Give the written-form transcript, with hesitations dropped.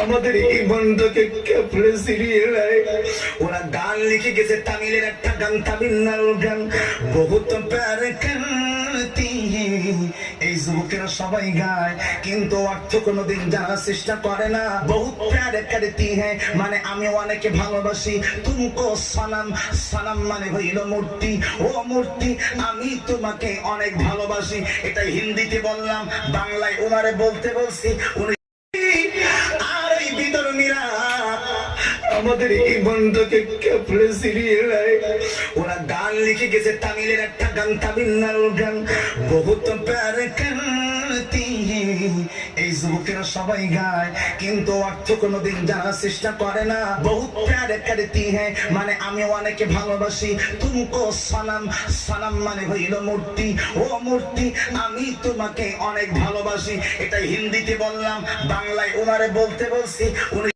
আমাদের এই বন্ধকে কেপড়ে সিরিয়ে নেয়। ওরা গান লিখে গেছে, তামিলের একটা গান, তামিলনাড়ুর গান, বহুত প্যার করতি হ্যাঁ। এই যুবকেরা সবাই গায় কিন্তু অর্থ কোনোদিন জানার চেষ্টা করে না। বহুত প্যার করতি হ্যাঁ মানে আমি অনেকে ভালোবাসি, তুমকো সনম, সনম মানে হইল মূর্তি, ও মূর্তি আমি তোমাকে অনেক ভালোবাসি। এটা হিন্দিতে বললাম, বাংলায় ওনারে বলতে বলছি। উনি আর এই বিতরণীরা আমাদের এই বন্ধকে কেপড়ে সিরিয়ে নেয়। ওরা গান লিখে গেছে, তামিলের একটা গান, তামিলনাড়ুর গান, বহুত প্যার করতি হ্যাঁ। এই যুবকেরা সবাই গায় কিন্তু অর্থ কোনোদিন জানার চেষ্টা করে না। বহুত প্যার করতি হ্যাঁ মানে আমি অনেকে ভালোবাসি, তুমকো সনম, সনম মানে হইল মূর্তি, ও মূর্তি আমি তোমাকে অনেক ভালোবাসি। এটা হিন্দিতে বললাম, বাংলায় ওনারে বলতে বলছি। উনি